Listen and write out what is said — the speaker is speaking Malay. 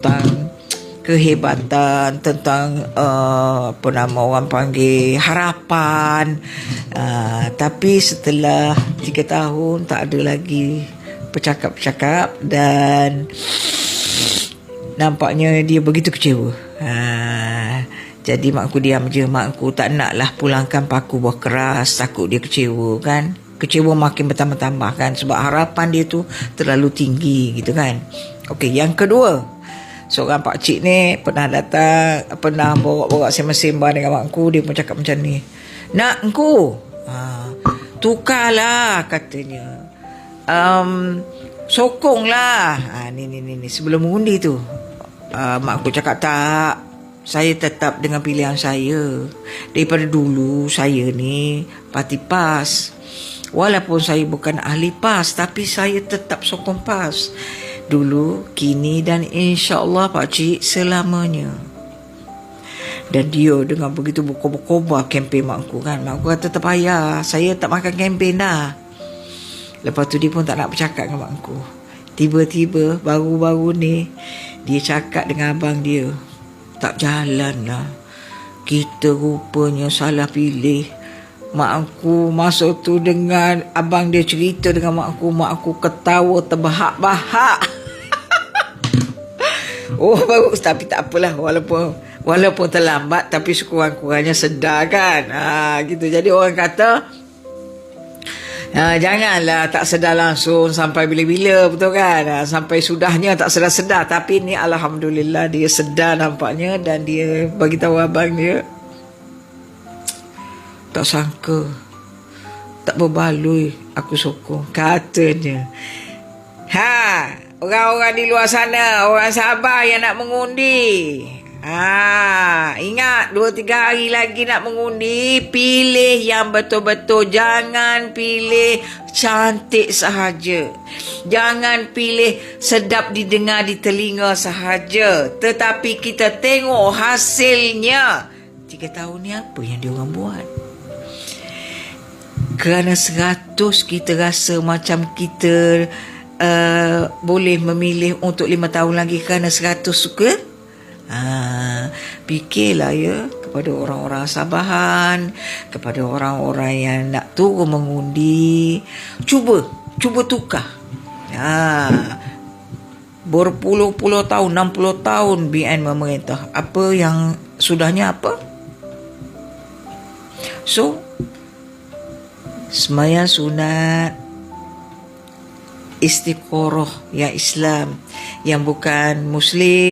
tentang kehebatan, tentang apa nama orang panggil harapan. Tapi setelah 3 tahun tak ada lagi bercakap-cakap dan nampaknya dia begitu kecewa. Jadi mak aku diam je. Mak aku tak naklah pulangkan paku buah keras, takut dia kecewa kan. Kecewa makin bertambah-tambah kan, sebab harapan dia tu terlalu tinggi gitu kan. Okey, yang kedua, seorang pakcik ni pernah datang, pernah borak-borak sembang-sembang dengan mak aku. Dia pun cakap macam ni, "Nak engku, tukarlah," katanya. "Sokonglah." Ni sebelum mengundi tu, mak aku cakap, "Tak, saya tetap dengan pilihan saya. Daripada dulu saya ni parti PAS. Walaupun saya bukan ahli PAS, tapi saya tetap sokong PAS. Dulu, kini dan insya-Allah pakcik selamanya." Dan dia dengan begitu berkobar-kobar kempen mak aku kan. Mak aku kata, "Tak payah, saya tak makan kempen dah." Lepas tu dia pun tak nak bercakap dengan mak aku. Tiba-tiba baru-baru ni dia cakap dengan abang dia, "Tak jalan lah, kita rupanya salah pilih." Mak aku masa tu dengan abang dia cerita dengan mak aku ketawa terbahak-bahak. Baru, tapi tak apalah, walaupun terlambat tapi sekurang-kurangnya sedar kan. Gitu. Jadi orang kata, janganlah tak sedar langsung sampai bila-bila, betul kan? Sampai sudahnya tak sedar-sedar. Tapi ni alhamdulillah dia sedar nampaknya, dan dia bagi tahu abang dia, "Tak sangka, tak berbaloi aku sokong," katanya. Orang-orang di luar sana, orang Sabah yang nak mengundi, ingat 2-3 hari lagi nak mengundi. Pilih yang betul-betul. Jangan pilih cantik sahaja, jangan pilih sedap didengar di telinga sahaja, tetapi kita tengok hasilnya. 3 tahun ni apa yang diorang buat? Kerana 100 kita rasa macam kita boleh memilih untuk 5 tahun lagi kerana 100 suka. Fikirlah ya, kepada orang-orang Sabahan, kepada orang-orang yang nak turun mengundi. Cuba tukar. Berpuluh-puluh tahun, 60 tahun BN memerintah. Apa yang sudahnya apa? So, sembahyang sunat, istiqoroh yang Islam, yang bukan Muslim.